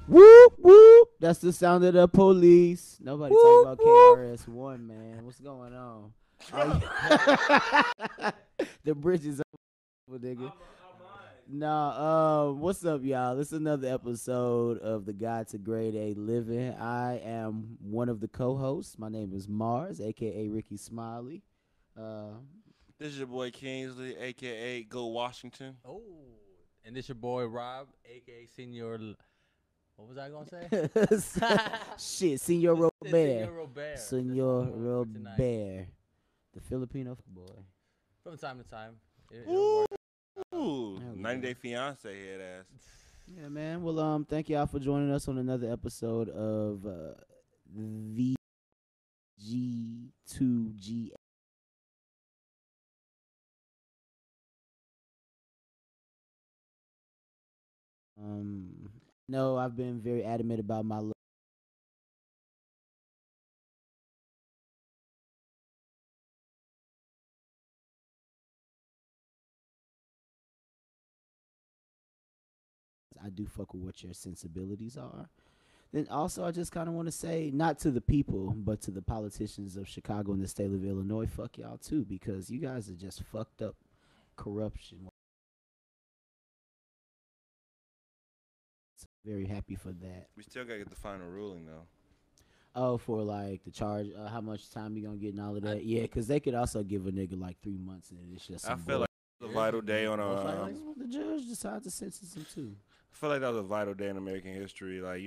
Whoop whoop. That's the sound of the police. Nobody talking about KRS One, man. What's going on? The bridge is over, nigga. Nah, what's up, y'all? It's another episode of the Guide to Grade A Living. I am one of the co-hosts. My name is Mars, aka Ricky Smiley. This is your boy Kingsley, aka Go Washington. Oh, and this your boy Rob, aka Senor. What was I gonna say? Shit, Senor Robert. Robert. Senor Robert, the Filipino boy. From time to time. Ooh, 90 Day Fiance head ass. Yeah, man. Well, thank y'all for joining us on another episode of VG2G. No, I've been very adamant about my look. I do fuck with what your sensibilities are. Then also, I just kind of want to say, not to the people, but to the politicians of Chicago and the state of Illinois, fuck y'all too, because you guys are just fucked up corruption. So very happy for that. We still gotta get the final ruling though. Oh, for like the charge, how much time you gonna get and all of that? Yeah, because they could also give a nigga like 3 months and it's just. I feel like a vital day on a. The judge decided to sentence him too. I feel like that was a vital day in American history. Like,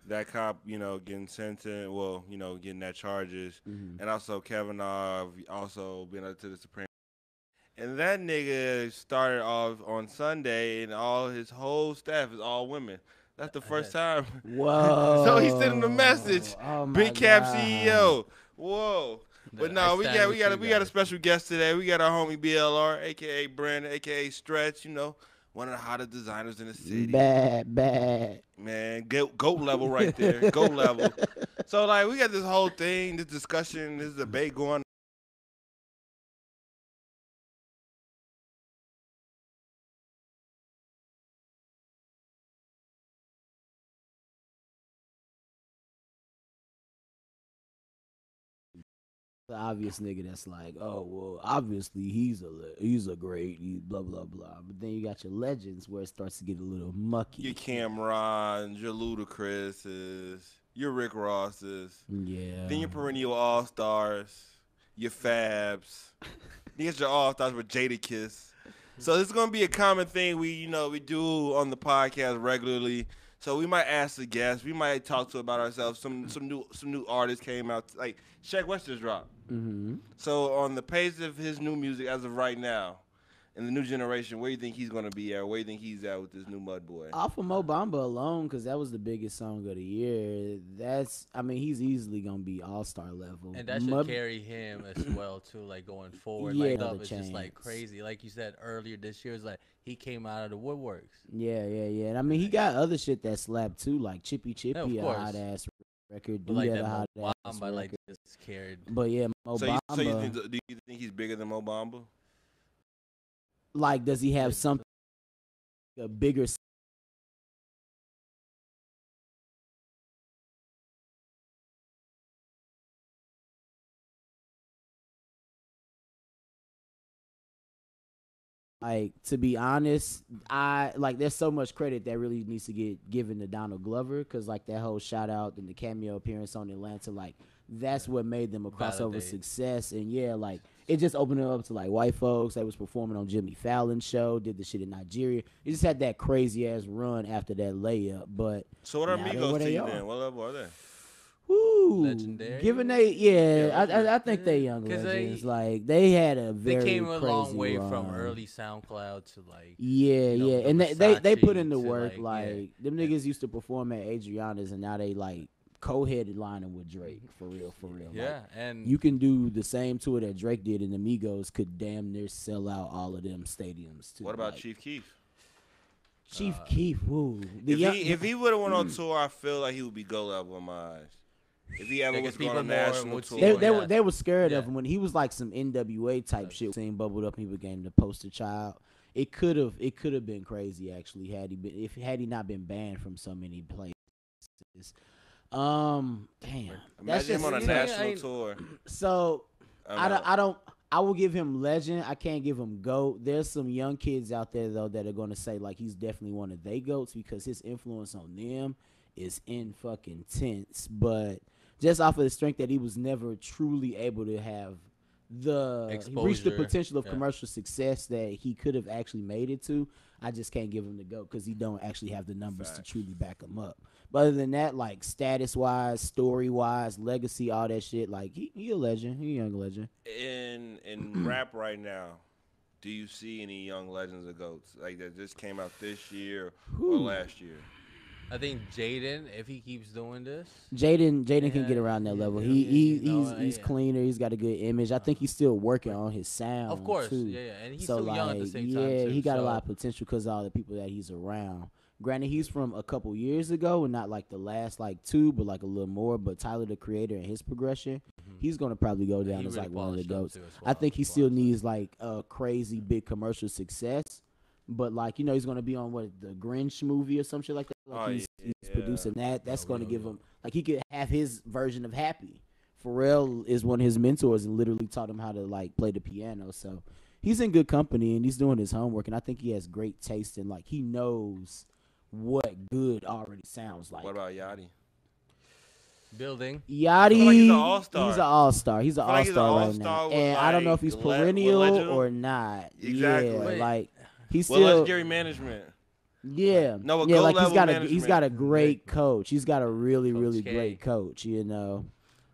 that cop, getting sentenced, well, getting that charges. Mm-hmm. And also Kavanaugh also being up to the Supreme. And that nigga started off on Sunday and his whole staff is all women. That's the first time. Whoa. So he's sending a message. Oh Big Cap CEO. Whoa. But no, we got a special guest today. We got our homie BLR, aka Brandon, aka Stretch, one of the hottest designers in the city. Bad. Man, GOAT level right there. GOAT level. So, like, we got this whole thing, this discussion, this debate going. The obvious nigga that's like, oh well, obviously he's a great, blah blah blah. But then you got your legends where it starts to get a little mucky. Your Camerons, your Ludacris's, your Rick Ross's. Yeah. Then your perennial all-stars, your Fabs. Then you got your all-stars with Jadakiss. So this is gonna be a common thing we do on the podcast regularly. So we might ask the guests. We might talk to about ourselves. Some new artists came out. Like Shaq West just dropped. Mm-hmm. So on the pace of his new music as of right now, in the new generation, where do you think he's gonna be at? Where do you think he's at with this new Mud Boy? Off of Mo Bamba alone, because that was the biggest song of the year. He's easily gonna be all-star level. And that should carry him as well too, like going forward. Yeah, like it's just like crazy. Like you said earlier this year, it's like he came out of the woodworks. Yeah. And he got other shit that slapped too, like Chippy, a hot ass record. But like that Mo Bamba, like just carried. But yeah, Mo Bamba. So do you think he's bigger than Mo Bamba? Like, does he have something a bigger? Like, to be honest, there's so much credit that really needs to get given to Donald Glover, because like that whole shout out and the cameo appearance on Atlanta, like that's what made them a crossover success. And yeah, like it just opened it up to like white folks. They was performing on Jimmy Fallon's show, did the shit in Nigeria. It just had that crazy ass run after that layup. But so what are Migos to you then? What level are they? Woo, legendary. Given I think they young legends. They had a very they came a long way run. From early SoundCloud to like and they put in the work. Them niggas used to perform at Adriana's, and now they like co-headed lining with Drake for real. Yeah, and you can do the same tour that Drake did, and the Migos could damn near sell out all of them stadiums too. What about Chief Keef? Chief Keef, woo. If he would have went on tour, I feel like he would be go level in my eyes. If he ever was going on a national tour. They were scared of him when he was like some NWA type shit. Scene bubbled up and he became the poster child. it could have been crazy actually had he not been banned from so many places. Damn, that's Imagine him just on a it's national tour. So I know. I don't. I will give him legend. I can't give him GOAT. There's some young kids out there though that are going to say like he's definitely one of they GOATs because his influence on them is in fucking tense. But just off of the strength that he was never truly able to have reach the Exposure. potential of Yeah. commercial success that he could have actually made it to. I just can't give him the GOAT because he don't actually have the numbers to Facts. truly back him up. But other than that, like status wise, story wise, legacy, all that shit, like he a legend. He a young legend. In rap right now, do you see any young legends or goats like that just came out this year or last year? I think Jaden, if he keeps doing this, Jaden can Yeah, get around that yeah, level. yeah, He's you know, he's yeah. cleaner. He's got a good image. I think he's still working on his sound. of course, too. yeah, and he's So still like, young at the same yeah, time too. he got a so- lot of potential because of all the people that he's around. Granted, he's from a couple years ago, and not like the last like two, but like a little more. But Tyler the Creator and his progression, he's gonna probably go Yeah, down he as really like one of the polished up goats. too as I well, think he as still far as, like- needs like a crazy big commercial success. But like he's gonna be on what the Grinch movie or some shit like that. Like Oh, he's yeah. producing that. That's Yeah, gonna yeah, give yeah. him like he could have his version of Happy. Pharrell is one of his mentors and literally taught him how to like play the piano. So he's in good company and he's doing his homework. And I think he has great taste and like he knows what good already sounds like. What about Yachty? building. Yachty, feel like he's an all-star. He's an all-star. He's an I feel like he's an all-star right all-star now. with, And I don't know if like, he's with perennial legend. or not. Exactly. Yeah, Wait. like he's Well, still legendary management. yeah. No, a yeah, GOAT like level he's got a management. great coach. He's got a really Coach really K. great coach,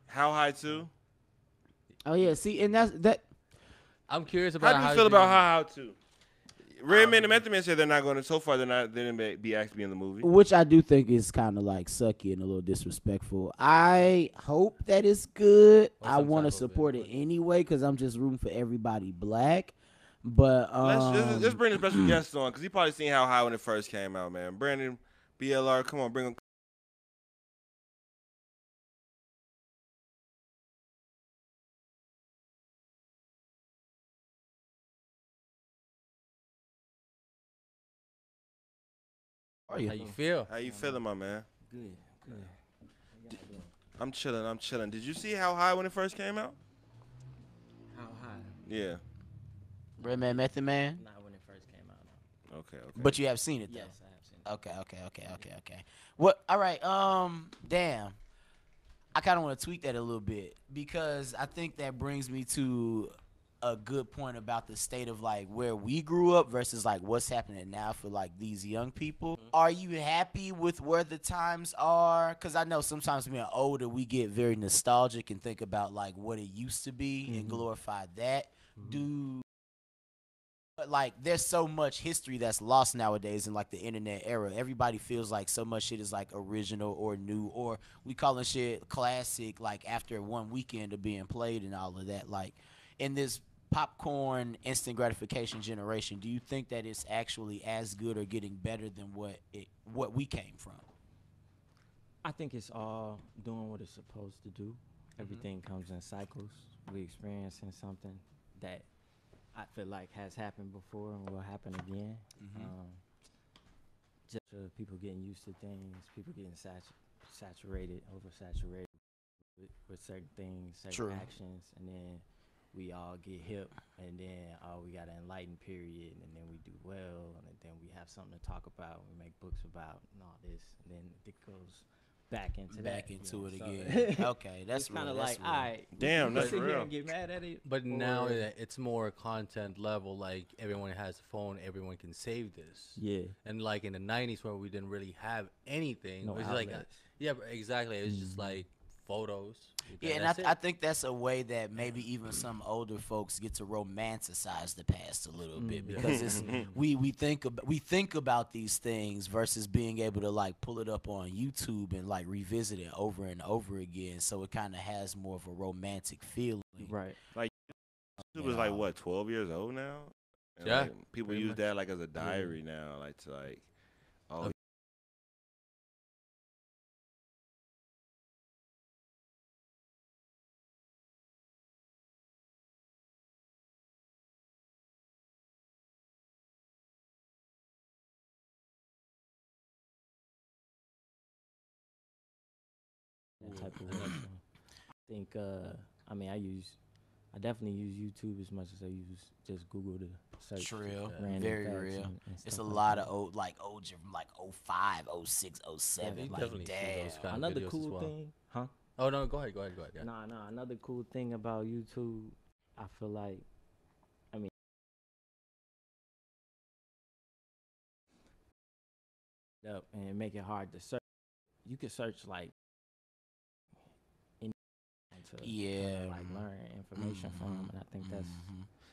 How high too? Oh yeah, see, and that I'm curious How about do you how feel he's about doing- How too? Redman and Method Man said they're not going to. So far, they didn't be asked to be in the movie. which I do think is kind of like sucky and a little disrespectful. I hope that it's good. Or I some want to type of support it input. anyway because I'm just rooting for everybody black. But Let's bring a special guest on because he probably seen How High when it first came out, man. Brandon, BLR, come on, bring him. How you feel? How you feeling, my man? Good. I'm chilling. Did you see How High when it first came out? How high? Yeah. Redman Method Man. Not when it first came out. No. Okay. But you have seen it though. Yes, I have seen it. Okay. What? All right. Damn. I kind of want to tweak that a little bit because I think that brings me to a good point about the state of like where we grew up versus like what's happening now for like these young people. Are you happy with where the times are? Because I know sometimes being older, we get very nostalgic and think about like what it used to be and glorify that. But like, there's so much history that's lost nowadays in like the internet era. Everybody feels like so much shit is like original or new, or we calling shit classic like after one weekend of being played and all of that. Like in this popcorn instant gratification generation, do you think that it's actually as good or getting better than what we came from? I think it's all doing what it's supposed to do. Everything comes in cycles. We experiencing something that I feel like has happened before and will happen again. Just people getting used to things, people getting saturated, oversaturated with certain things, certain True. actions, and then we all get hip, and then we got an enlightened period, and then we do well, and then we have something to talk about, we make books about, and all this, and then it goes back into Back that, into it so again. Okay, that's it's kind of real, like, that's all real. right, Damn, we that's sit here real. and get mad at it, But now or- it's more content level. Like everyone has a phone, everyone can save this. yeah, And like in the '90s, where we didn't really have anything, no it was like, outlets. yeah, but exactly. It was just like photos. Yeah, and that's it. I think that's a way that maybe even some older folks get to romanticize the past a little bit because it's we think about these things versus being able to like pull it up on YouTube and like revisit it over and over again. So it kind of has more of a romantic feeling. Right. It was like what, 12 years old now? And Yeah, like, people pretty use much. that like as a diary now, like to like, oh that type of way. I think I mean I definitely use YouTube as much as I use just Google to search. Real, random very facts real. and It's stuff a like lot that. of old, like old from like 05, 06, 07. you Like, definitely see damn. those kind of Another videos as cool well. thing, huh? Oh no, go ahead. Yeah. Nah. Another cool thing about YouTube, I feel like, I mean, up and make it hard to search. You can search like any to Yeah. like learn information from, and I think that's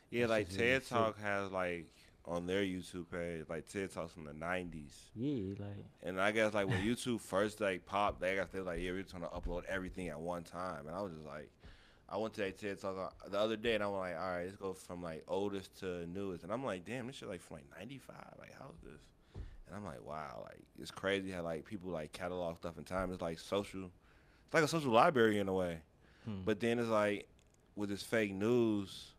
Yeah, like This is really TED sick. Talk has like on their YouTube page, like TED Talks from the '90s. yeah, like And I guess like when YouTube first like popped, they were like, yeah, we're trying to upload everything at one time. And I was just like, I went to that TED Talk the other day, and I was like, all right, let's go from like oldest to newest. And I'm like, damn, this shit like from like '95. Like, how's this? And I'm like, wow, like it's crazy how like people like catalog stuff in time. It's like social. It's like a social library in a way. But then it's like with this fake news,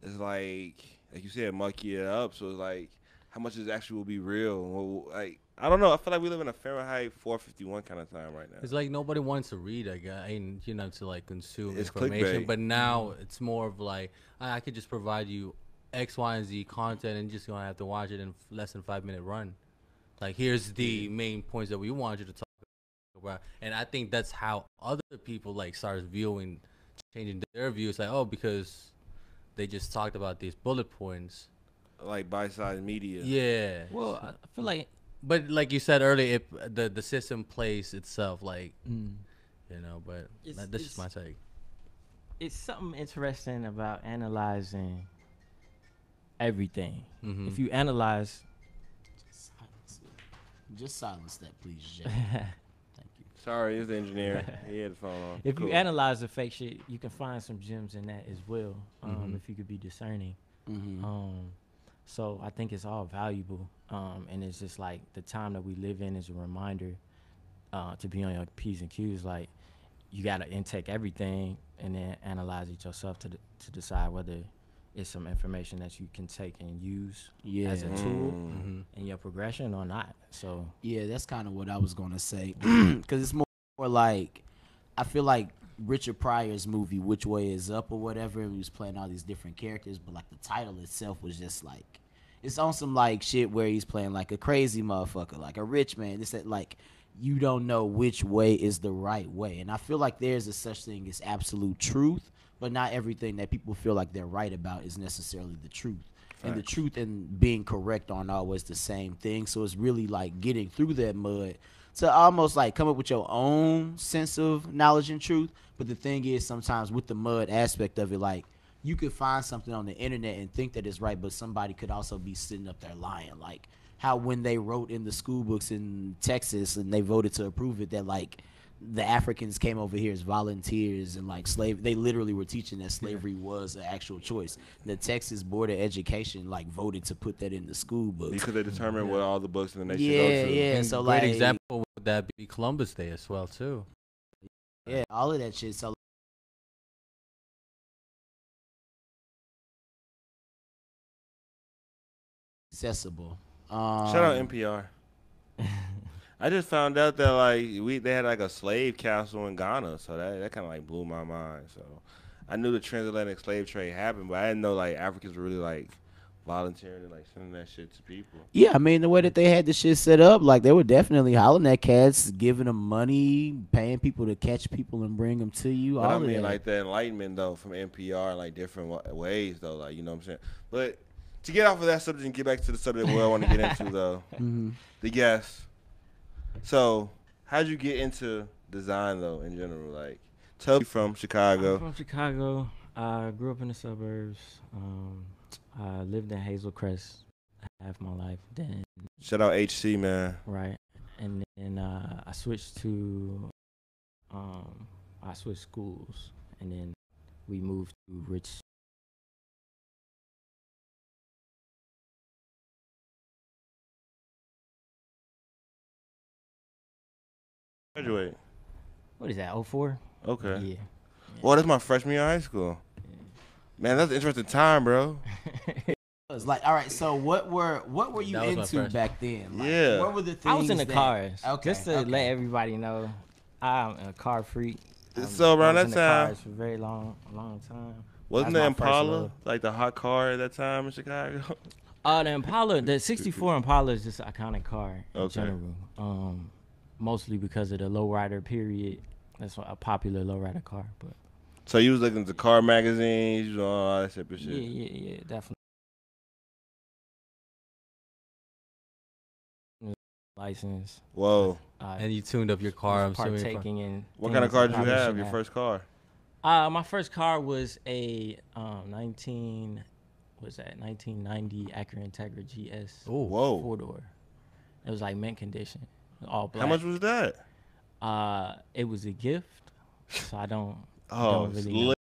it's like you said, monkey it up. So it's like, how much is actually will be real? Well, like, I don't know. I feel like we live in a Fahrenheit 451 kind of time right now. It's like nobody wants to read, I guess, and to like consume It's information. clickbait. But now it's more of like I could just provide you X, Y, and Z content, and you're just gonna have to watch it in less than 5-minute run. Like here's the main points that we want you to talk about, and I think that's how other people like start viewing, changing their views. Like, oh, because they just talked about these bullet points. Like bite-sized media. Yeah. well, I feel like But like you said earlier, the system plays itself, like But that's just my take. it's something interesting about analyzing everything. Mhm. If you analyze, Just silence that, please, Jay. Thank you. Sorry, it's the engineer. He had the phone on. if Cool. you analyze the fake shit, you can find some gems in that as well. Mhm. If you could be discerning. Mm-hmm. So I think it's all valuable. And it's just like the time that we live in is a reminder to be on your P's and Q's. Like you got to intake everything and then analyze it yourself to decide whether it's some information that you can take and use Yeah. as a tool Mhm. in your progression or not. So Yeah, that's kind of what I was gonna say, because it's more like I feel like Richard Pryor's movie "Which Way Is Up" or whatever. He was playing all these different characters, but like the title itself was just like it's on some like shit where he's playing like a crazy motherfucker, like a rich man. It's that like you don't know which way is the right way, and I feel like there's a such thing as absolute truth, but not everything that people feel like they're right about is necessarily the truth. And the Facts. truth and being correct aren't always the same thing. So it's really like getting through that mud to almost like come up with your own sense of knowledge and truth. But the thing is, sometimes with the mud aspect of it, like you could find something on the internet and think that it's right, but somebody could also be sitting up there lying. Like how when they wrote in the school books in Texas and they voted to approve it, that like the Africans came over here as volunteers and like they literally were teaching that slavery was an actual choice. The Texas Board of Education like voted to put that in the school books. Because they determine what all the books in the nation Yeah, go to. yeah. And So great like, example would that be Columbus Day as well too. yeah, all of that shit. So accessible. Shout out NPR. I just found out that like they had like a slave castle in Ghana, so that kind of like blew my mind. So I knew the transatlantic slave trade happened, but I didn't know like Africans were really like volunteering and like sending that shit to people. Yeah, I mean the way that they had the shit set up, like they were definitely hollering at cats, giving them money, paying people to catch people and bring them to you. But all I of mean that. like the enlightenment though from NPR, like different ways though, like you know what I'm saying. But to get off of that subject and get back to the subject where I want to get into though, the guests. So how'd you get into design though in general? Like tell me from I'm Chicago. from Chicago. I grew up in the suburbs. I lived in Hazel Crest half my life. Then Shout out HC man. right, and then I switched to I switched schools, and then we moved to Rich. Graduate. What is that? 04? Okay. Yeah. Well, that's my freshman year of high school. Man, that's an interesting time, bro. It's like, all right, so what were you That was my into freshman. back then? Like, Yeah. What were the things I was in the that- cars. Okay, Just to okay. let everybody know, I'm a car freak. So around I that was into time, cars for a very long time. wasn't That's the my first Impala love. like the hot car at that time in Chicago? The Impala, the '64 Impala is just an iconic car in Okay. general. Mostly because of the lowrider period. That's a popular lowrider car, but So you was looking at the car magazines, you know, all that type of shit. yeah, definitely. License. Whoa. And you tuned up your car. I'm assuming. Partaking in. What kind of things car I did you probably have? shouldn't Your first car? My first car was a 1990 Acura Integra GS. Whoa. 4-door. It was like mint condition, all black. How much was that? It was a gift, so I don't. Oh, don't it's really know. lit.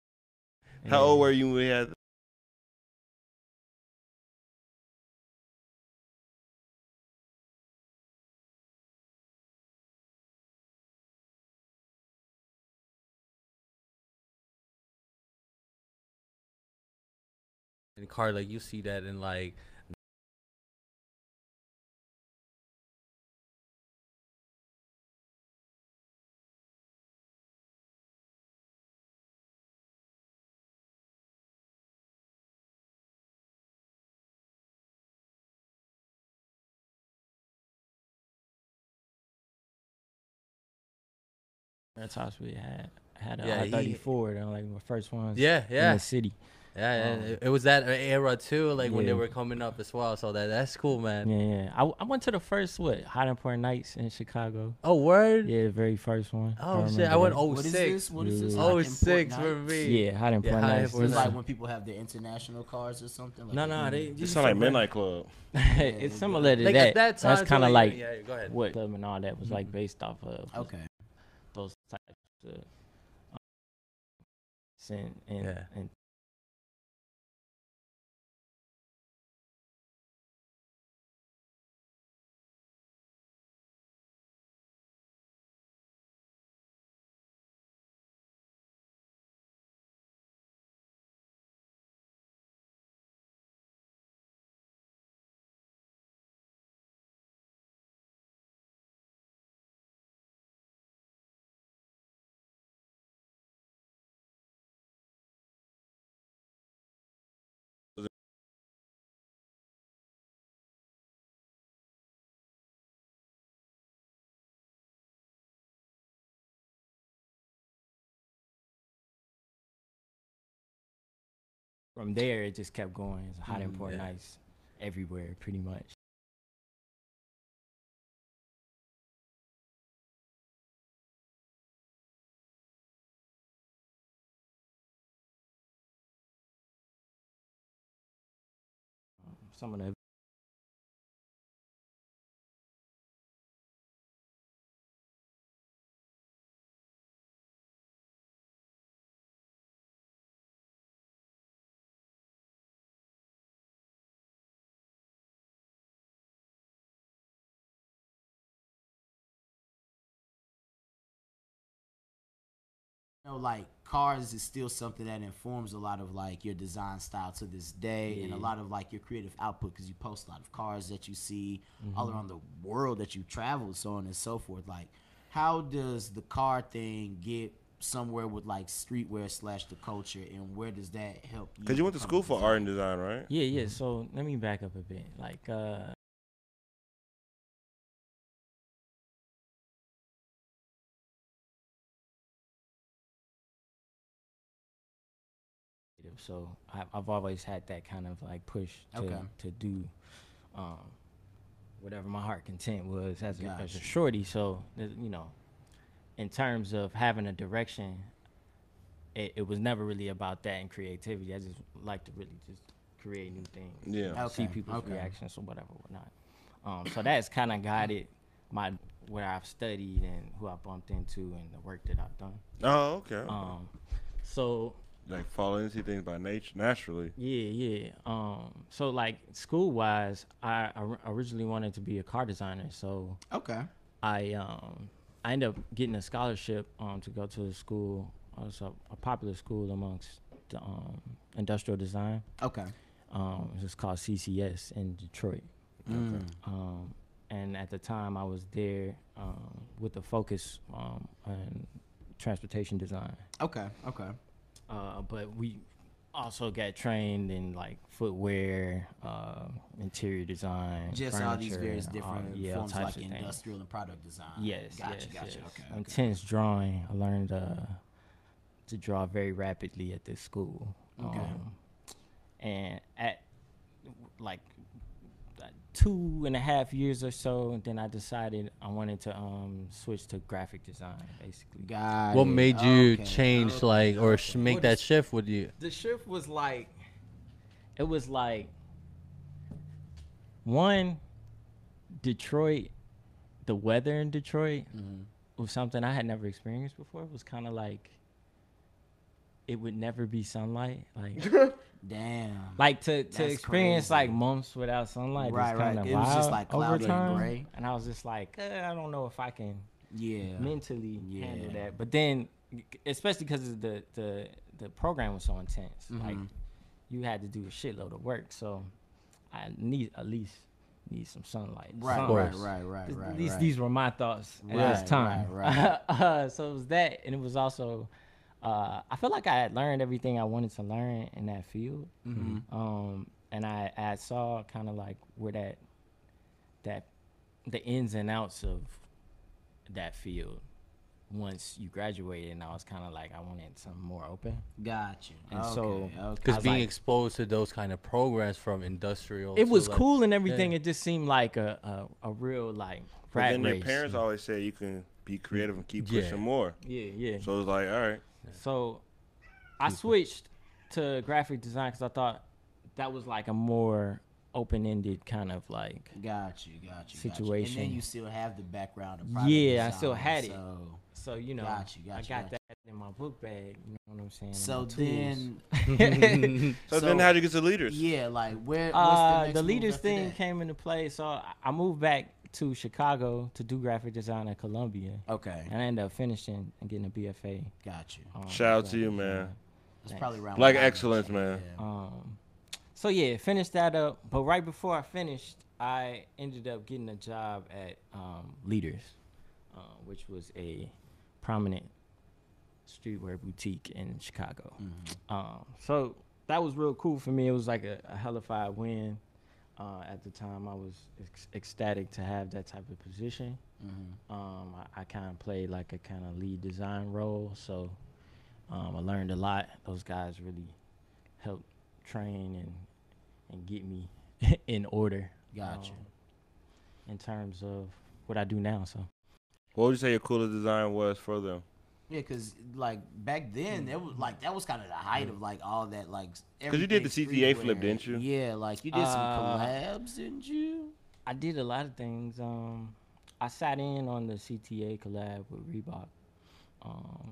How old were you when we had? In car, like you see that in like That's how we had a Yeah, R34. They're like my first ones. yeah. In the city. Yeah, it was that era too, like when they Yeah. were coming up as well. So that's cool, man. Yeah. I went to the first Hot Important Nights in Chicago. Oh, word. Yeah, the very first one. Oh shit, remember I went that. What is 06. this? What is this? Yeah. Hot Oh, Import 06 for Nights? me. Yeah, Hot Important Hot Nights. Import It's Nights. like when people have their international cars or something. Like No, they. It sounded like Midnight Club. It's similar to Like that. at that time, That's kind of so, like yeah. Go ahead. what club and all that was like based off of. Okay. Those types of. Yeah. And from there, it just kept going. It's Hot Important yeah. Nights everywhere, pretty much. Some of the Like cars is still something that informs a lot of like your design style to this day, and a lot of like your creative output because you post a lot of cars that you see all around the world that you travel, so on and so forth. Like, how does the car thing get somewhere with like streetwear / the culture, and where does that help you? Because you went to become school a for designer? art and design, right? Yeah. So let me back up a bit. Like, so I've always had that kind of like push to do whatever my heart content was as a shorty. So in terms of having a direction, it was never really about that and creativity. I just like to really just create new things. Yeah. See people's reactions or whatnot. So that's kind of guided where I've studied and who I bumped into and the work that I've done. Oh, okay. So Like fall into things by nature, naturally. yeah. So like school wise, I originally wanted to be a car designer. So I ended up getting a scholarship to go to a school. It's a popular school amongst the industrial design. It's called CCS in Detroit. and at the time I was there with a focus on transportation design. Okay. But we also got trained in like footwear, interior design, Just all these furniture, various different all forms like types of things. industrial and product design. Yes, Gotcha. yes. Okay. Intense drawing. I learned to draw very rapidly at this school. Okay. And at like 2.5 years or so, then I decided I wanted to switch to graphic design, basically. Got What it. made you Okay, change, okay, like, or okay. make Well, that this- shift with you? The shift was like, it was like, one, Detroit, the weather in Detroit was something I had never experienced before. It was kind of like, it would never be sunlight. Like, Damn. like to That's experience crazy. like months without sunlight Right, is kind of right. It was just, wild like, over cloudy and time. gray. And I was just like, I don't know if I can Yeah. mentally handle Yeah. that. But then, especially because the program was so intense, like you had to do a shitload of work. So I need at least some sunlight. Right, Sun- course. right. At least these were my thoughts at Right, this time. right. So it was that, and it was also. I feel like I had learned everything I wanted to learn in that field, and I saw kind of like where that the ins and outs of that field once you graduated, and I was kind of like I wanted something more open. Got you. And okay, so- okay. Because was being like- exposed to those kind of programs from industrial, It to, was like, cool and everything. yeah. It just seemed like a real like But rat then race. your parents always say you can be creative and keep Yeah. pushing more. Yeah. So it's like, all right. So I switched to graphic design because I thought that was like a more open-ended kind of like. Got you. And Situation. then you still have the background of product Yeah, I design, still had it. so. So Got you, I got that in my book bag. You know what I'm saying? and So my then, So then how'd you get to leaders? yeah, like where? What's the next the move leaders after thing that? came into play. So I moved back to Chicago to do graphic design at Columbia, Okay, and I ended up finishing and getting a BFA. got you. Shout out to you, man. It's probably around Black when I excellence, mentioned, man. yeah. So yeah, finished that up. But right before I finished, I ended up getting a job at Leaders, which was a prominent streetwear boutique in Chicago. So that was real cool for me. It was like a hellified win. At the time, I was ecstatic to have that type of position. I kind of played like a kind of lead design role, so I learned a lot. Those guys really helped train and get me in order. Gotcha. In terms of what I do now, so What would you say your coolest design was for them? Yeah, cause like back then, it was like that was kind of the height of like all that like. Because you did the everything CTA flip, streetwear. didn't you? Yeah, like you did some Uh, collabs, didn't you? I did a lot of things. I sat in on the CTA collab with Reebok.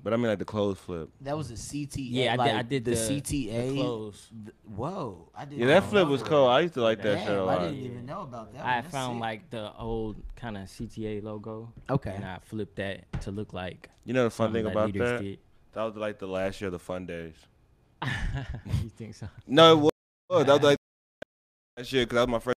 But I mean like the clothes flip. That was a CTA. Yeah, like, I did the, the CTA. the clothes. Whoa, I didn't. Yeah, that know flip was that. cool. I used to like that Damn, shit a I lot. didn't even know about that. I one. That's found sick. like the old kind of CTA logo. Okay. And I flipped that to look like You know the fun something thing about Leaders that? did. That was like the last year of the fun days. You think so? No, it was. That was like that shit because that was my first.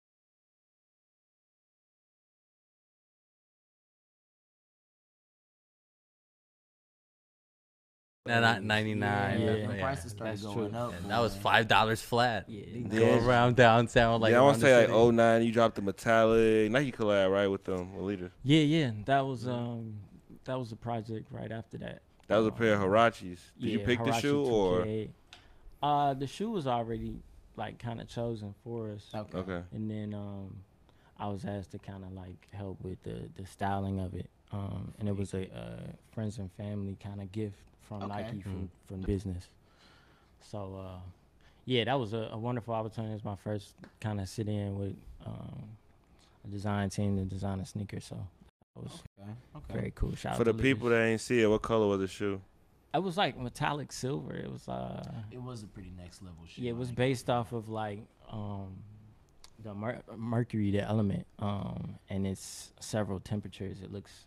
Not 99. Yeah, Yeah, the prices started that's going true. up. And that was boy. $5 flat. Yeah. You Yeah. Go around downtown like. Yeah, I want around to the say like city. 09, you dropped the metallic Nike collab right with them with leaders. Yeah. That was a project right after that. That was a pair of Hirachis. Did you Yeah, pick the Huarache shoe or? 2K. The shoe was already like kind of chosen for us. Okay. And then I was asked to kind of like help with the styling of it. And it was a friends and family kind of gift from Okay. Nike from business. So yeah, that was a wonderful opportunity. It was my first kind of sit in with a design team to design a sneaker. So that was Okay. very cool. Shout For out the to people Leaders. that ain't see it, what color was the shoe? It was like metallic silver. It was It was a pretty next level shit. yeah, it was like- based off of like the mercury, the element, and it's several temperatures. It looks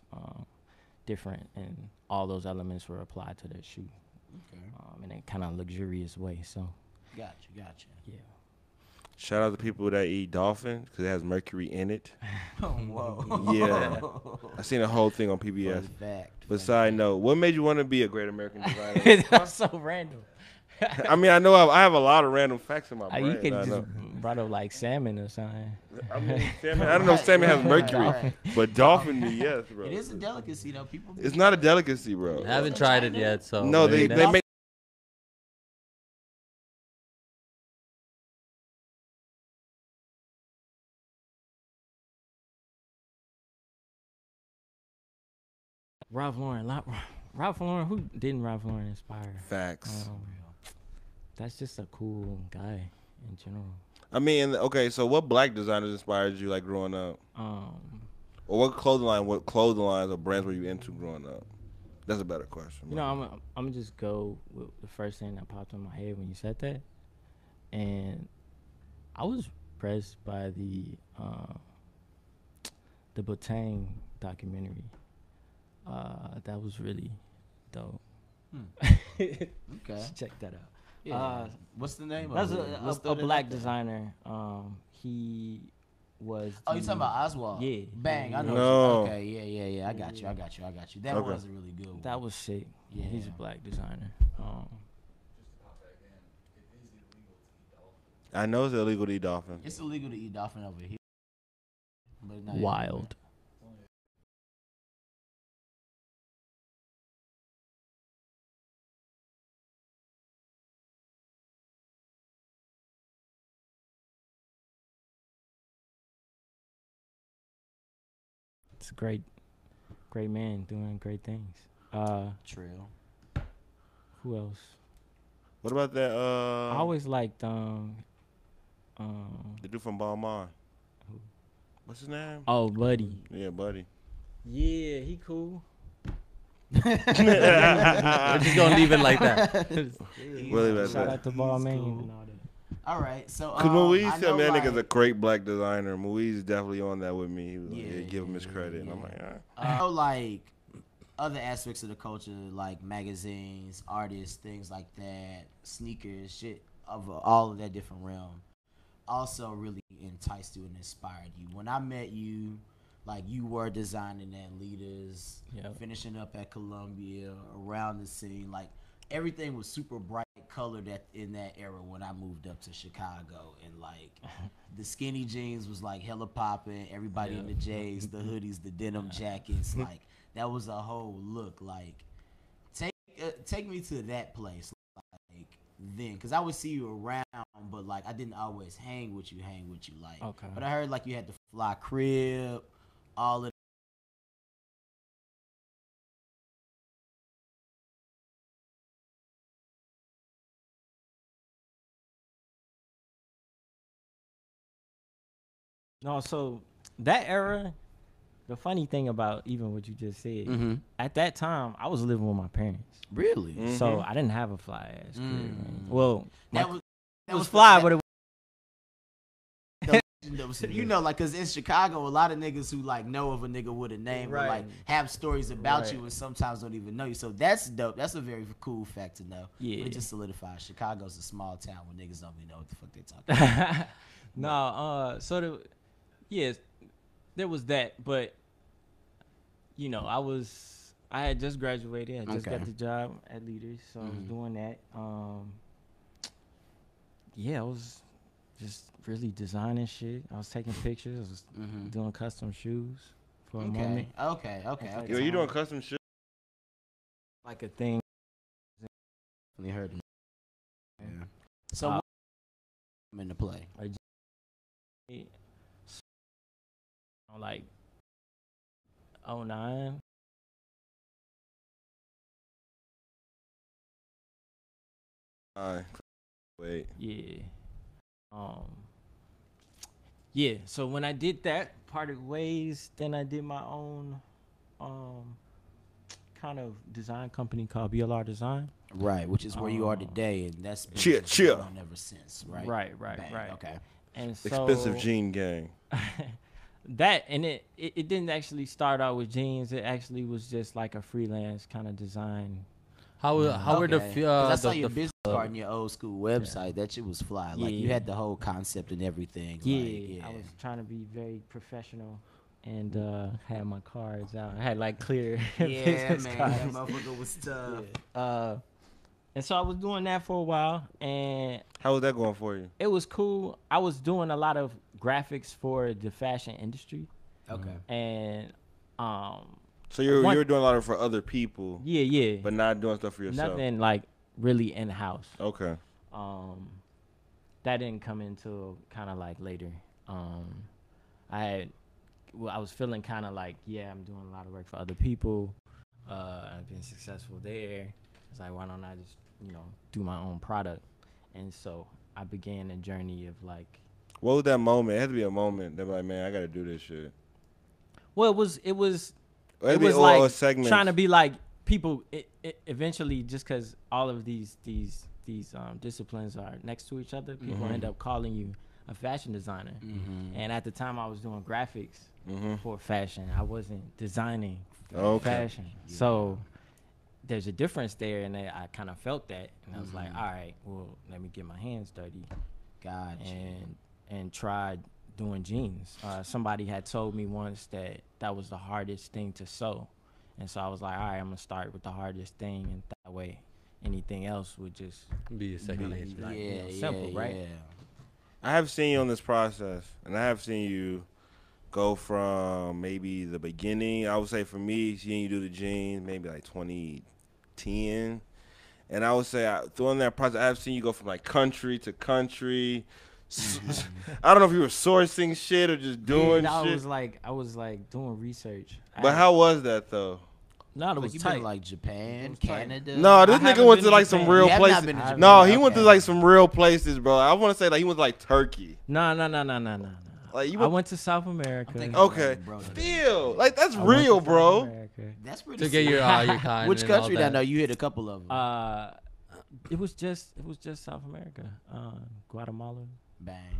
different, and all those elements were applied to the shoe Okay. in a kind of luxurious way. So Gotcha. yeah, Shout out to people that eat dolphin because it has mercury in it. Whoa. Yeah. I seen a whole thing on PBS. Fun fact. But side note, what made you want to be a great American designer? That's so random. I mean, I know I have a lot of random facts in my brain. You could I just know. brought up like salmon or something. I mean, salmon, I don't know if salmon has mercury, Right. but dolphin, yes, bro. It is a delicacy though. People. It's not a delicacy, bro. I haven't tried it yet, so No, they maybe next- make. Ralph Lauren, who didn't Ralph Lauren inspire? Facts. That's just a cool guy in general. I mean, okay, so what black designers inspired you like growing up? Or what clothing lines or brands were you into growing up? That's a better question. You know, I'm gonna just go with the first thing that popped in my head when you said that, and I was impressed by the Botang documentary. That was really dope. Okay. Check that out. Yeah. What's the name That's of it? What's a the black name? designer. He was. Oh, you talking about Oswald? Yeah. Bang. I know. No. Okay. Yeah. I got you. That Okay. was a really good one. That was sick. Yeah. He's a black designer. I know it's illegal to eat dolphin. It's illegal to eat dolphin over here. But not Wild. It's a great man doing great things. Trill. Who else? What about that? I always liked the dude from Balmain. What's his name? oh, Buddy. Yeah, buddy. Yeah, he cool. we're just gonna leave it like that. Really bad. Shout out to Balmain cool. and all that. All right. So. Cause Moise I said, know, man, that like, nigga's a great black designer. Moise is definitely on that with me. He was like, Yeah, give him his yeah, credit. And I'm yeah. like, all right. I know, like other aspects of the culture, like magazines, artists, things like that, sneakers, shit of all of that different realm, also really enticed you and inspired you. When I met you, like you were designing at Leaders, Yep. finishing up at Columbia, around the scene, like everything was super bright colored in that era when I moved up to Chicago, and like the skinny jeans was like hella popping, everybody in the J's, the hoodies, the denim jackets, like that was a whole look. Like take me to that place, like then, because I would see you around, but like I didn't always hang with you, like. Okay. But I heard like you had the fly crib, all of. No, so that era, the funny thing about even what you just said, at that time I was living with my parents, Really? so I didn't have a fly ass crib. Mm. Well, That was it was fly, but it you know, like, cause in Chicago, a lot of niggas who like know of a nigga with a name, or Right. like have stories about Right. you, and sometimes don't even know you. So that's dope. That's a very cool fact to know. Yeah. It just solidifies Chicago's a small town where niggas don't even know what the fuck they talking about. no, yes, there was that, but you know, I had just graduated, I just Okay. got the job at Leaders, so I was doing that. Yeah, I was just really designing shit. I was taking pictures, I was doing custom shoes for a moment, Okay. Yo, you doing custom shit? like a thing. Definitely heard him. Yeah. So Uh, what come into play? Like 09. Wait. Yeah. Yeah, so when I did that, parted ways, then I did my own kind of design company called BLR Design. Right, which is where you are today, and that's been Cheer, just cheer. going on ever since. Right. Right. Bang, Okay. And so Expensive jean gang. that, and it didn't actually start out with jeans. It actually was just like a freelance kind of design How were the Okay. 'Cause I saw the your business card on your old school website. That shit was fly. Like you Yeah. had the whole concept and everything. Yeah, Like, yeah. I was trying to be very professional and had my cards out. I had like clear Yeah, business man. cards. That motherfucker was tough. And so I was doing that for a while, and How was that going for you? it was cool. I was doing a lot of graphics for the fashion industry, Okay. and So you One- were doing a lot of for other people, yeah, but not doing stuff for yourself. nothing like really in house. Okay. That didn't come until kind of like later. I was feeling kind of like, yeah, I'm doing a lot of work for other people. I've been successful there. It's like, why don't I just, do my own product? And so I began a journey of like, What was that moment? It had to be a moment that like, man, I got to do this shit. well, it was like segments. trying to be like people. Eventually, just because all of these disciplines are next to each other, people end up calling you a fashion designer. And at the time, I was doing graphics for fashion. I wasn't designing fashion. So there's a difference there, and I kind of felt that, and I was like, all right, well, let me get my hands dirty, Gotcha. and tried doing jeans. Somebody had told me once that was the hardest thing to sew, and so I was like, all right, I'm gonna start with the hardest thing, and that way anything else would just be a second nature. like, simple, right? Yeah. I have seen you on this process, and I have seen you go from maybe the beginning. I would say for me, seeing you do the jeans, maybe like 2010. And I would say during that process, I have seen you go from like country to country. I don't know if you were sourcing shit or just doing I shit. was like doing research. But how was that though? No, it Like was you tight. been like Japan, was tight. Canada. No, this I nigga haven't went been to to like some Japan. real You have not places. been to Japan. No, he went to Okay. like some real places, bro. I want to say like he went to like Turkey. No. Like you I went to South America. thinking- Okay, Bro, still like that's I went to real, South bro. America. That's pretty To get sick. your kind. Which and all country? I that. know you hit a couple of them. It was just South America. Guatemala. Bang.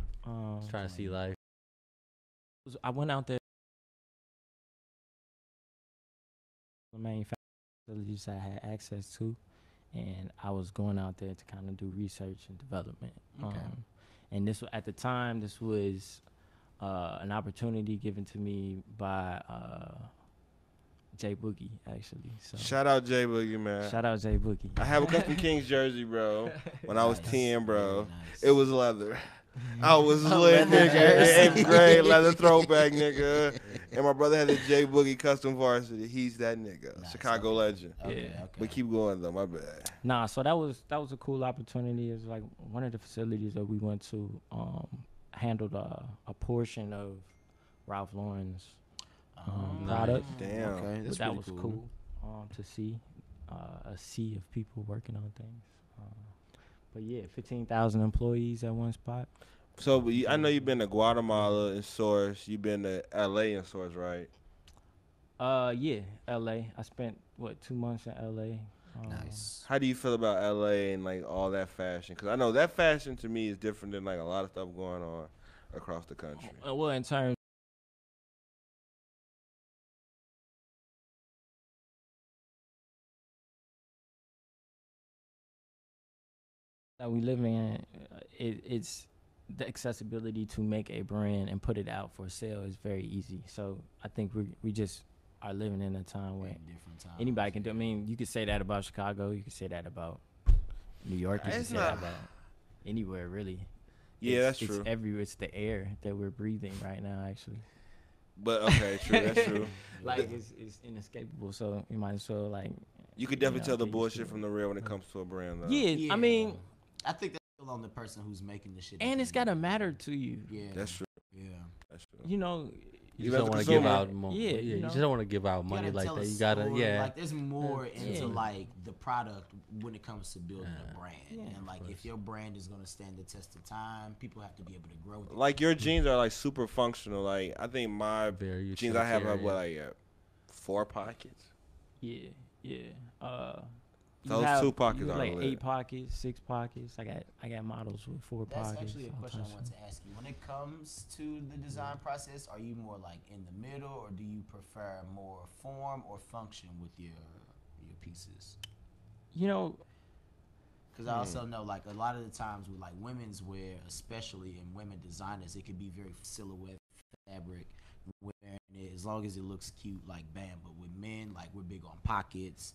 Trying to see life. I went out there. The manufacturing facilities I had access to, and I was going out there to kind of do research and development. Okay. And this at the time, this was an opportunity given to me by Jay Boogie, actually. So Shout out Jay Boogie, man. shout out Jay Boogie. I have a Custom Kings jersey, bro. When I was Nice. 10, bro, Very nice. it was leather. I was lit, leather nigga. jersey. 8th grade leather throwback, nigga. And my brother had a Jay Boogie Custom Varsity. He's that nigga, Nice. Chicago legend. Okay, Yeah. okay. But keep going though, my bad. Nah, so that was a cool opportunity. It was like one of the facilities that we went to handled a portion of Ralph Lauren's product. Damn. Okay, But that's that pretty was cool. cool to see a sea of people working on things. But yeah, 15,000 employees at one spot. So I know you've been to Guatemala and Source. You've been to LA and Source, right? Yeah, LA. I spent 2 months in LA. Nice. How do you feel about LA and like all that fashion? Because I know that fashion to me is different than like a lot of stuff going on across the country. Well, in terms that we live in, it's the accessibility to make a brand and put it out for sale is very easy. So I think we just are living in a time where Different times. anybody can do. I mean, you could say that about Chicago. You could say that about New York. You could It's say not- that about anywhere really. Yeah, that's It's true. everywhere. It's the air that we're breathing right now, actually. But okay, true, that's true. Like it's inescapable. So you might as well like. You could definitely know, tell the get used bullshit to from the real when it comes to a brand, though. Yeah, I mean, I think that's still on the person who's making the shit. and it's gotta matter to you. Yeah, That's true. Yeah. That's true. You know, You You just as don't a want to give consumer- out more. Yeah, Yeah, you you know. just don't want to give out money gotta like tell that. a You gotta, story. yeah. Like there's more into Yeah. like the product when it comes to building a brand, Yeah, and like if your brand is gonna stand the test of time, people have to be able to grow with it. Like your jeans are like super functional. Like I think my Very jeans I have utilitarian. like 4 pockets. yeah. You Those have- 2 pockets you have are like lit. 8 pockets, 6 pockets. I got models with 4 That's pockets. actually a all question I types want of- to ask you. When it comes to the design process, are you more like in the middle, or do you prefer more form or function with your pieces? You know, Because I also know, like, a lot of the times with, like, women's wear, especially in women designers, it could be very silhouette fabric. Wearing it, as long as it looks cute, like, bam. But with men, like, we're big on pockets.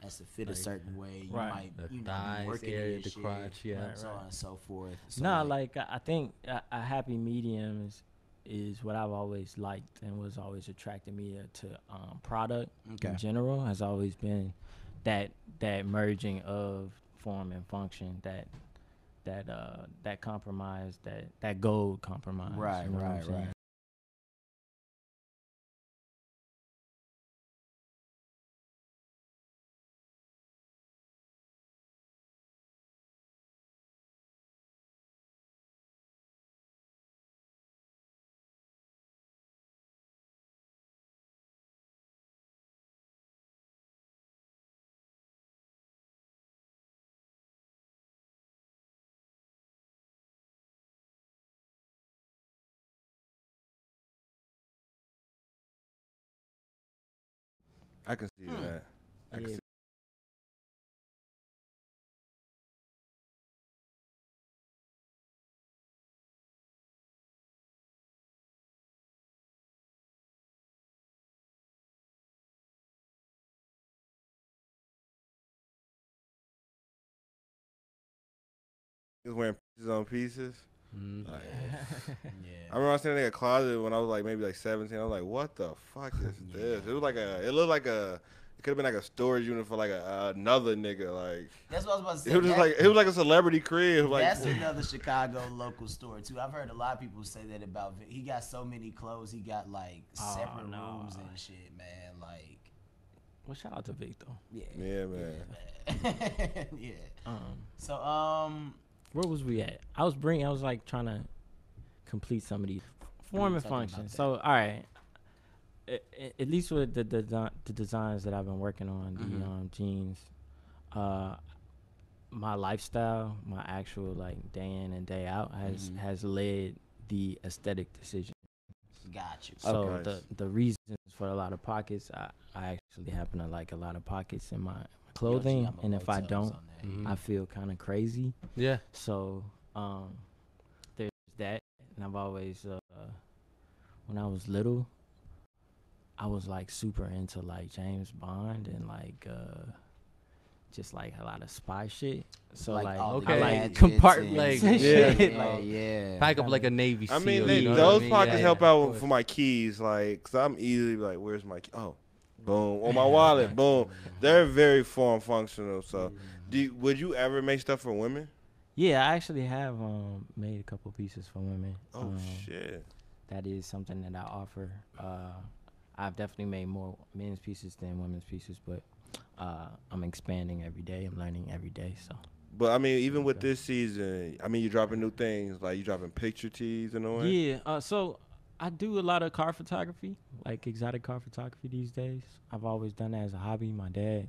That's to fit a Like, certain way. You right. might, The you know, thighs, be working area, your the shit, crotch, yeah. so on and so forth. So, no, like I think a happy medium is what I've always liked and was always attracted me to product Okay. in general has always been that merging of form and function, that compromise, that gold compromise. Right, you know what I'm right, saying? right. I can see that. I can Yeah. see. He was wearing pieces on pieces. Mm. Like, I Yeah. remember I was standing in a closet when I was like maybe like 17. I was like, what the fuck is this? It was like it looked like it could have been like a storage unit for like another nigga. Like, That's what I was about to say. it was just like, it was like a celebrity crib. Like, That's another Chicago local store too. I've heard a lot of people say that about Vic. He got so many clothes. He got like separate no. rooms and shit, man. Like, Well, shout out to Vic though. yeah, yeah, man. yeah. Um, So, where was we at? I was like trying to complete some of these form and talking about function. that. So all right, at least with the designs that I've been working on, Mhm. the jeans, my lifestyle, my actual like day in and day out has led the aesthetic decision. got you. So Okay. the reasons for a lot of pockets, I actually happen to like a lot of pockets in my clothing, Got my and if I hotels don't, on there. Mhm. I feel kind of crazy. Yeah. So there's that, and I've always when I was little, I was like super into like James Bond and like just like a lot of spy shit. So like all the okay. I like gadgets compartment Like, and shit. yeah, like, yeah. Pack up like a Navy I SEAL. mean, you know what those I mean? pockets Yeah, help yeah, of out course. for my keys. Like, cause I'm easily like, where's my key? Oh, boom, on my wallet, boom. They're very form functional. So, would you ever make stuff for women? Yeah, I actually have made a couple pieces for women. Oh shit. That is something that I offer. I've definitely made more men's pieces than women's pieces, but I'm expanding every day. I'm learning every day. So But I mean, even with this season, I mean, you're dropping new things. Like you dropping picture tees and all that. yeah, so I do a lot of car photography, like exotic car photography these days. I've always done that as a hobby. My dad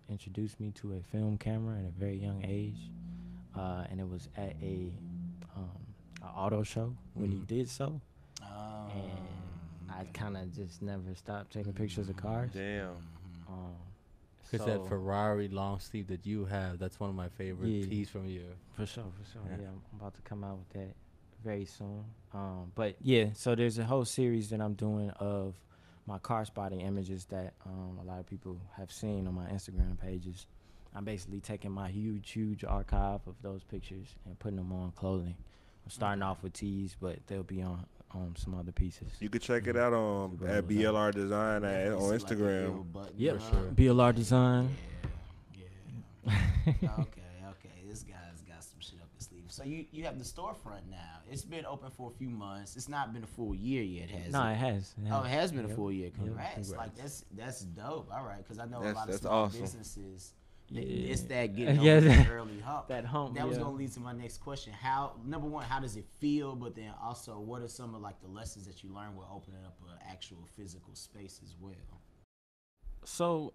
introduced me to a film camera at a very young age, and it was at a auto show when he did so. And I kind of just never stopped taking pictures of cars. Damn. Because that Ferrari long sleeve that you have, that's one of my favorite Yeah. tees from you. For sure. Yeah. Yeah, I'm about to come out with that very soon. But yeah, so there's a whole series that I'm doing of my car spotting images that a lot of people have seen on my Instagram pages. I'm basically taking my huge archive of those pictures and putting them on clothing. I'm starting off with tees, but they'll be on some other pieces. You could check it out on at BLR Design on Instagram. Yep, For sure. BLR Design. Yeah. Okay. This guy's got some shit up his sleeve. So you have the storefront now. It's been open for a few months. It's not been a full year yet, has No, it? it has. Oh, it has been a Yep. full year. Yep, Congrats. Like congrats. that's dope. All right, because I know a That's- lot of that's small awesome. businesses. Yeah. It's that getting Yeah, over that- the early hump. that hump, That was yeah. gonna lead to my next question. Number one, how does it feel? But then also, what are some of like the lessons that you learned with opening up an actual physical space as well? So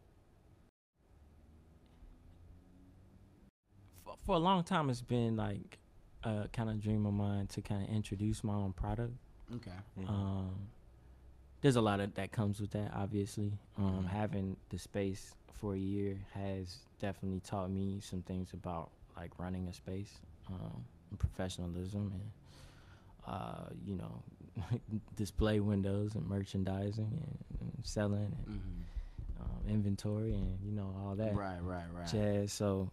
for a long time, it's been like a kind of dream of mine to kind of introduce my own product. Okay. There's a lot of that comes with that, obviously. Having the space for a year has definitely taught me some things about like running a space, and professionalism, and you know, display windows and merchandising and selling and inventory and you know all that Right. jazz. So,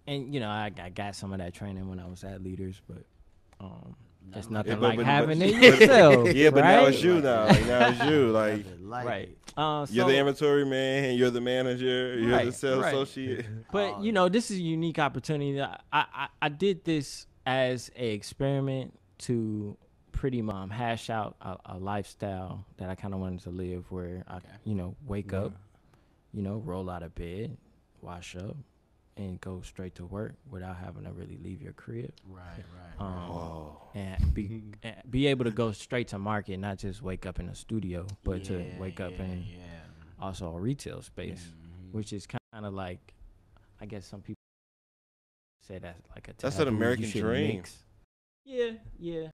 and you know, I got some of that training when I was at Leaders, but it's nothing but- like but- having but- it yourself. Yeah, but now right? it's you now. Like, now it's you. Like, Right. you're the inventory man. You're the manager. You're the Right, sales right. associate. But you know, this is a unique opportunity. I did this as a experiment to pretty much hash out a lifestyle that I kind of wanted to live, where I, you know, wake up, you know, roll out of bed, wash up, and go straight to work without having to really leave your crib. Right. And be able to go straight to market, not just wake up in a studio, but to wake up in also a retail space, which is kind of like, I guess some people say that's like a That's an taboo, you American shouldn't dream. mix. Yeah. Yeah.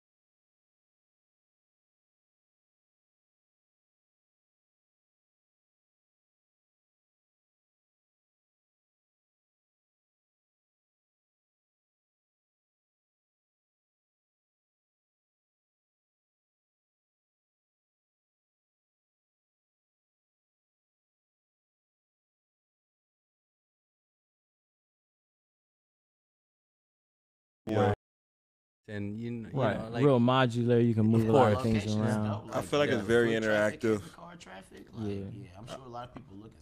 And you know, Right. like Real modular, you can move a lot of things Location is around. dope. I feel like it's very foot traffic, interactive. car traffic. Yeah. Yeah, I'm sure a lot of people look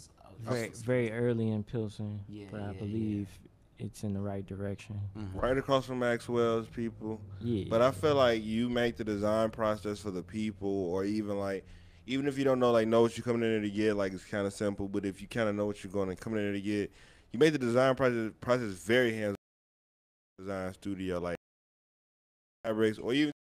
at. Very early in Pilsen, Yeah, but I yeah, believe it's in the right direction. Right across from Maxwell's people. Yeah. But I feel like you make the design process for the people, or even if you don't know what you're coming in there to get, like it's kind of simple. But if you kind of know what you're going to come in there to get, you make the design process very hands-on. Design studio, like fabrics, or even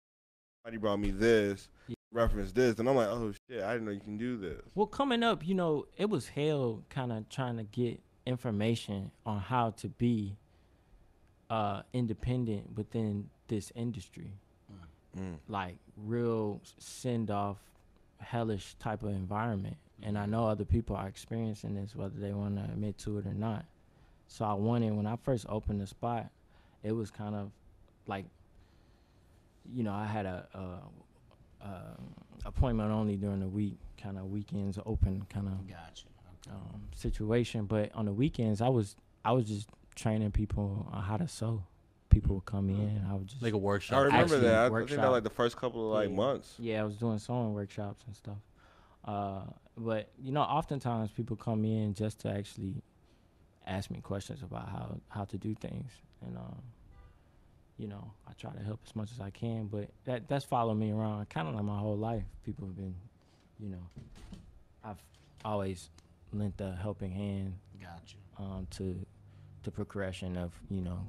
somebody brought me this, reference this, and I'm like, oh shit, I didn't know you can do this. Well, coming up, you know, it was hell kind of trying to get information on how to be independent within this industry. Like real send off hellish type of environment. And I know other people are experiencing this, whether they want to admit to it or not. So I wanted, when I first opened the spot, it was kind of like, you know, I had a appointment only during the week, kind of weekends open kind of Gotcha. situation. But on the weekends, I was just training people on how to sew. People would come in, I would just a I workshop. remember Actually, that. I think workshop. that like the first couple of Yeah. months. Yeah, I was doing sewing workshops and stuff. But you know, oftentimes people come in just to actually ask me questions about how to do things, and you know, I try to help as much as I can. But that's followed me around kind of like my whole life. People have been, you know, I've always lent a helping hand Gotcha. to the progression of, you know,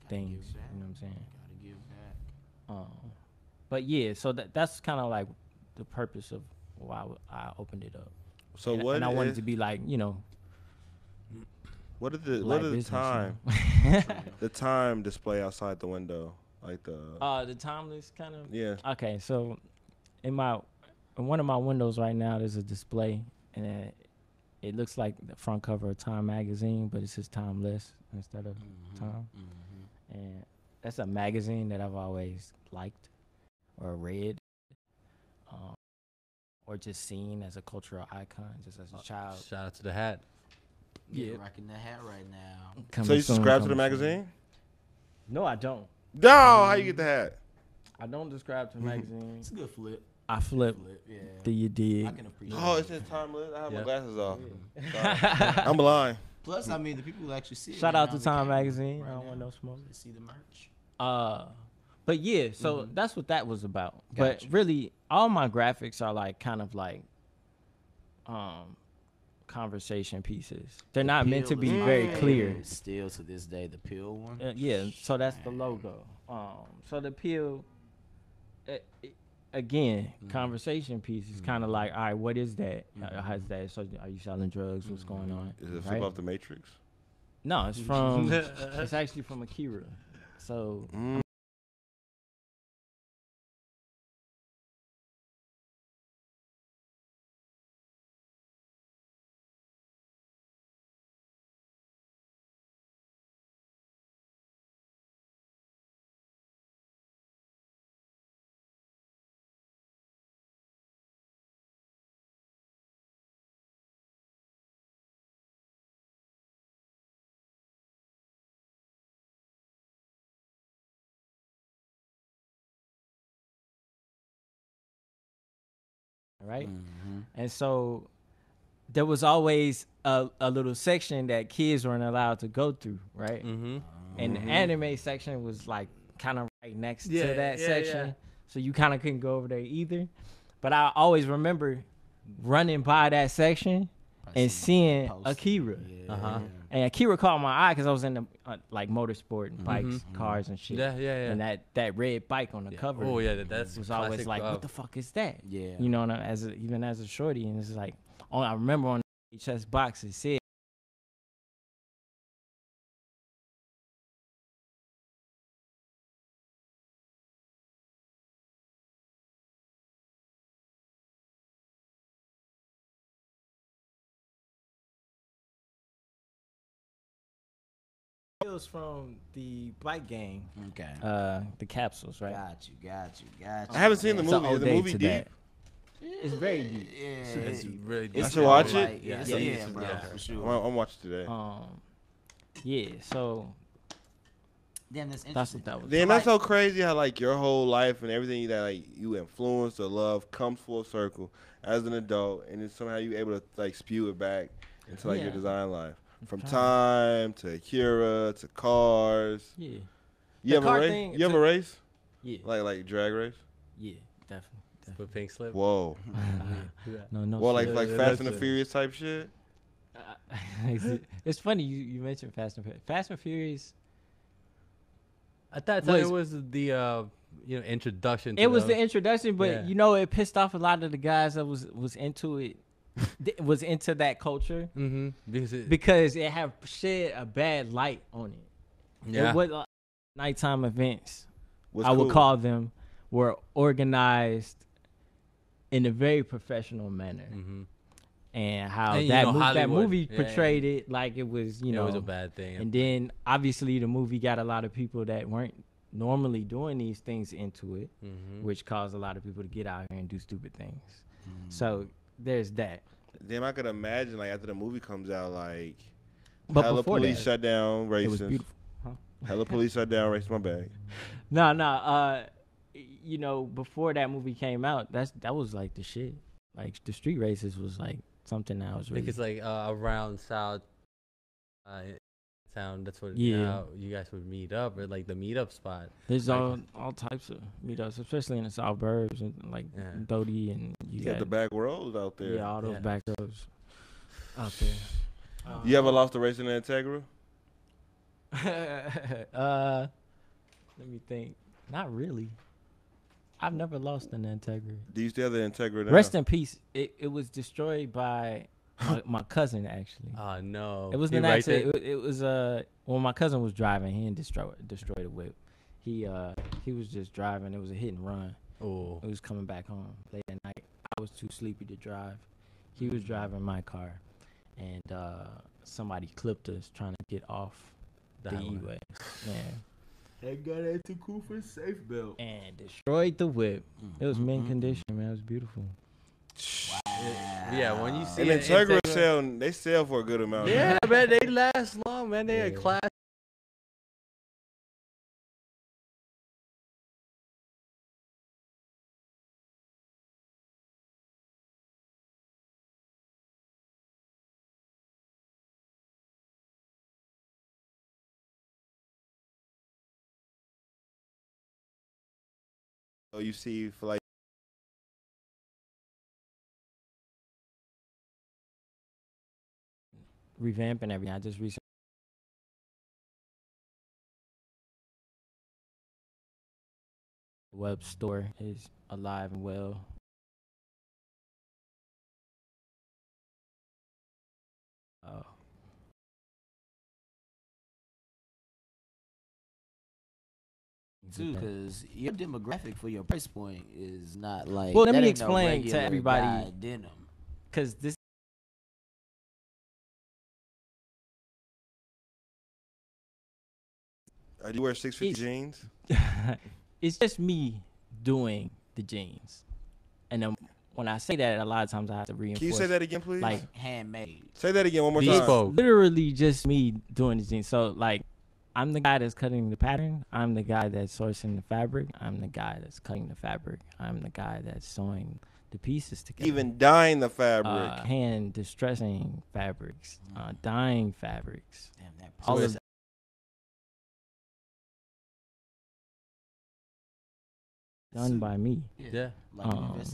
things. give back. You know what I'm saying? Gotta give back. But yeah, so that's kind of like the purpose of why I opened it up. So And I wanted to be like, you know, what is black the business, time? you know? The time display outside the window, like The timeless kind of. yeah. Okay, so in one of my windows right now, there's a display, and it looks like the front cover of Time magazine, but it says timeless instead of time. And that's a magazine that I've always liked or read, or just seen as a cultural icon, just as a child. Shout out to the hat. Yeah, Yeah. rocking the hat right now. So you subscribe to the Coming soon. magazine? No, I don't. No, how you get the hat? I don't subscribe to magazines. It's a good flip. I flip. Yeah. Do you dig? I can appreciate Oh, it. it says timeless. I have my Yeah. glasses off. Sorry. I'm blind. Plus, I mean, the people who actually see it. Shout right out now to on the Time camera magazine. right I don't now. want no smoke. They see the merch. But yeah, so that's what that was about. Gotcha. But really, all my graphics are like kind of like conversation pieces. They're not meant to Pill be is my very favorite. clear. Still to this day, the pill one. Yeah, so that's the logo. So the pill, again, conversation piece is kind of like, all right, what is that? How's that? So are you selling drugs? What's going on? Is it Right? flip off the Matrix? No, it's from. It's actually from Akira. So right? Mhm. And so there was always a little section that kids weren't allowed to go through, right? Mm-hmm. And the anime section was like kind of right next Yeah, to that yeah, section. yeah. So you kind of couldn't go over there either. But I always remember running by that section and seeing Akira. Yeah. Uh-huh. And Akira caught my eye because I was in the like motorsport and bikes, cars and shit. Yeah, yeah, yeah. And that red bike on the cover Oh yeah, that's was always classic, like, what the fuck is that? Yeah. You know, and even as a shorty, and it's like, oh, I remember on the HS box it said. It was from the bike game, Okay. the capsules, right? Got you. I haven't seen the It's an movie. Is the ode movie to deep? that. It's very deep. Yeah. It's really I It's should watch like- it? Yeah, Yeah, yeah, bro, yeah. for I'm sure. gonna watch it today. Yeah. So Damn, that's that's interesting. what that was. Then that's so crazy how like your whole life and everything that like you influence or love comes full circle as an adult, and then somehow you able to like spew it back into like your Yeah. design life. From Kinda. time to Akira to cars. Yeah. You The ever car race? thing, You ever race? Yeah. Like drag race? Yeah. Definitely. with pink slip. Whoa. No. Well, like shit. like yeah, Fast that's and the it. Furious type shit. It's funny you mentioned Fast and Furious. Fast and Furious. At that time, it Was- was the introduction. To It was the the introduction, but Yeah. it pissed off a lot of the guys that was into it, was into that culture Mm-hmm. because it had shed a bad light on it. Yeah. It was nighttime events. What's I would cool? call them were organized in a very professional manner, Mm-hmm. and how And, you that know, that Hollywood. movie Yeah, portrayed it like it was It was a bad thing. And then obviously the movie got a lot of people that weren't normally doing these things into it, Mm-hmm. which caused a lot of people to get out here and do stupid things. So there's that. Damn, I could imagine like after the movie comes out, like But hella before police that, shut down it was racing. beautiful. Hella police shut down racing. My bag. No. Before that movie came out, that was like the shit. Like the street races was like something that was really. Because like around South town, that's what Yeah. you guys would meet up, or like the meetup spot. There's like- all types of meetups, especially in the suburbs and like Yeah. Doty and You got the back roads out there. yeah, all those Yeah. back roads out there. You ever lost a race in the Integra? Let me think. Not really. I've never lost an Integra. Do you still have the Integra now? Rest in peace. It was destroyed by my cousin actually. Oh no! It was He an right accident. there? It was when my cousin was driving, he didn't destroy the whip. He was just driving. It was a hit and run. Oh. It was coming back home late at night. I was too sleepy to drive. He was driving my car, and somebody clipped us trying to get off the That one. E-way. Yeah. That got that too cool for the safe belt. And destroyed the whip. It was mint condition, man. It was beautiful. Yeah, when you see And an Integra Integra- they sell for a good amount. Yeah, man, they last long, man. They are Yeah. class. So you see for like Revamping everything. I just recently. Web store is alive and well. Oh. Too, because your demographic for your price point is not like. Well, let that me ain't no explain to regular everybody- guy denim. Because this do you wear 650 It's- jeans? it's just me doing the jeans. And then when I say that, a lot of times I have to reinforce. Can you say that again, please? Like, Handmade. say that again one more These time. folks- it's literally just me doing the jeans. So, like, I'm the guy that's cutting the pattern. I'm the guy that's sourcing the fabric. I'm the guy that's cutting the fabric. I'm the guy that's sewing the pieces together. Even dyeing the fabric. Hand distressing fabrics, dyeing fabrics. Damn, that All process. of done by me. Yeah. Like you invest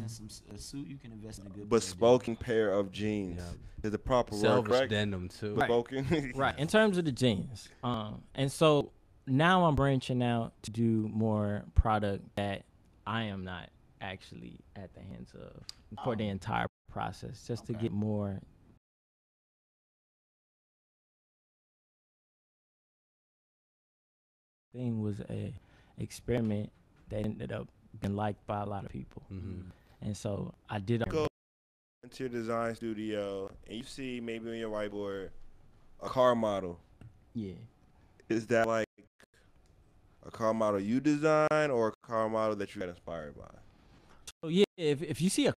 in a suit, you can invest in a good Bespoken pair of jeans. Yeah. Is the proper word Selfish correct? denim too. Right. Bespoken. Right, in terms of the jeans. And so now I'm branching out to do more product that I am not actually at the hands of for the entire process, just to get more. Thing was a experiment that ended up being liked by a lot of people, and so I did. Go into your design studio and you see maybe on your whiteboard a car model. Yeah. Is that like a car model you design or a car model that you got inspired by? So yeah, if you see a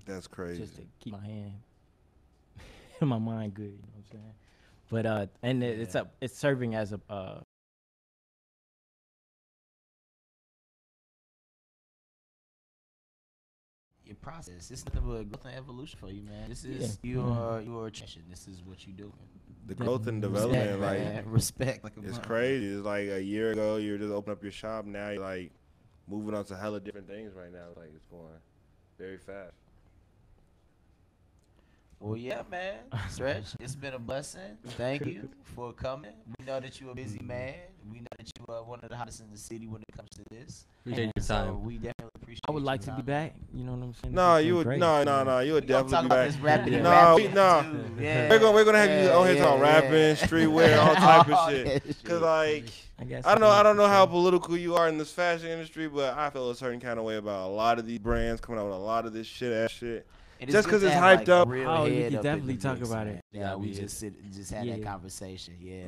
That's crazy. just to keep my hand my mind good, you know what I'm saying? But and it's serving as a your process. It's nothing but growth and evolution for you, man. This is you are transition. This is what you do. The growth and Respect, development, like man. Respect. Like it's crazy. It's like a year ago you were just opening up your shop. Now you're like moving on to hella different things right now. Like it's going very fast. Well, yeah, man. Stretch, it's been a blessing. Thank you for coming. We know that you're a busy man. We know that you are one of the hottest in the city when it comes to this. Appreciate your So time. we definitely appreciate. I would like you to be coming. back. You know what I'm saying? No, This has you been would great. you would We gonna definitely talk be about back. this rapping and No, rapping no. too. Yeah. We're gonna have you on here talking rapping, streetwear, all type of All shit. that Cause like I guess I don't know how political you are in this fashion industry, but I feel a certain kind of way about a lot of these brands coming out with a lot of this shit ass shit. And Just good 'cause to it's have, hyped up. real Oh, we head could up in definitely the talk mix, about man. it. Yeah, we Yeah. just had that Yeah. conversation. Yeah.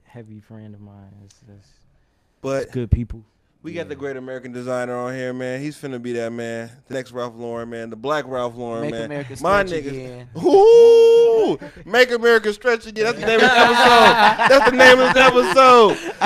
heavy friend of mine. That's But good people. we got the great American designer on here, man. He's finna be that man. The next Ralph Lauren, man. The black Ralph Lauren, Make man. America My stretch niggas. again. Ooh, make America stretch again. That's the name of the episode. That's the name of the episode.